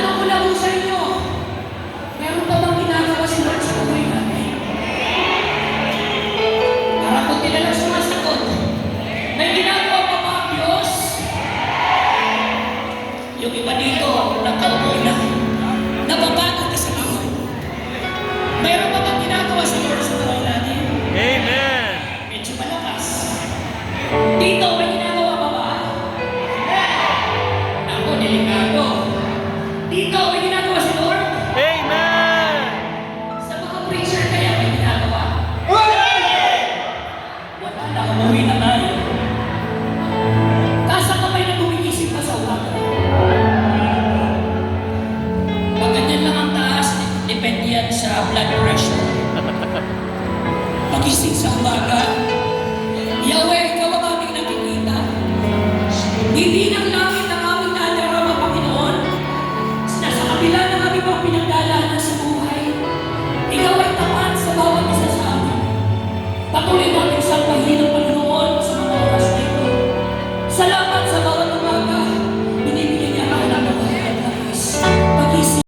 Tinatanong ko lang po sa inyo, meron pa bang ginagawa si Lord sa buhay natin? Para kung tinalang sumasagot, may ginagawa pa ba ang Diyos? Yung iba dito, nakaupo na, nababago ka sa buhay. Meron pa bang ginagawa si Lord sa buhay natin? Amen. Medyo malakas. Dito, may ginagawa pa ba? Ako, delikado. Dito, may ginagawa si Lord? Amen. Sa mga preacher kaya may ginagawa? Wala na, umuwi na tayo. Kasa kamay na gumigising pa sa umaga. Pag ganyan lang ang taas, depende yan sa blood pressure. Pagising sa umaga, Yahweh, ikaw ang aming nakikita. Hindi ng langit ang aming nadarama, Panginoon. Nasa kabila ng aming mga pinagdalanan sa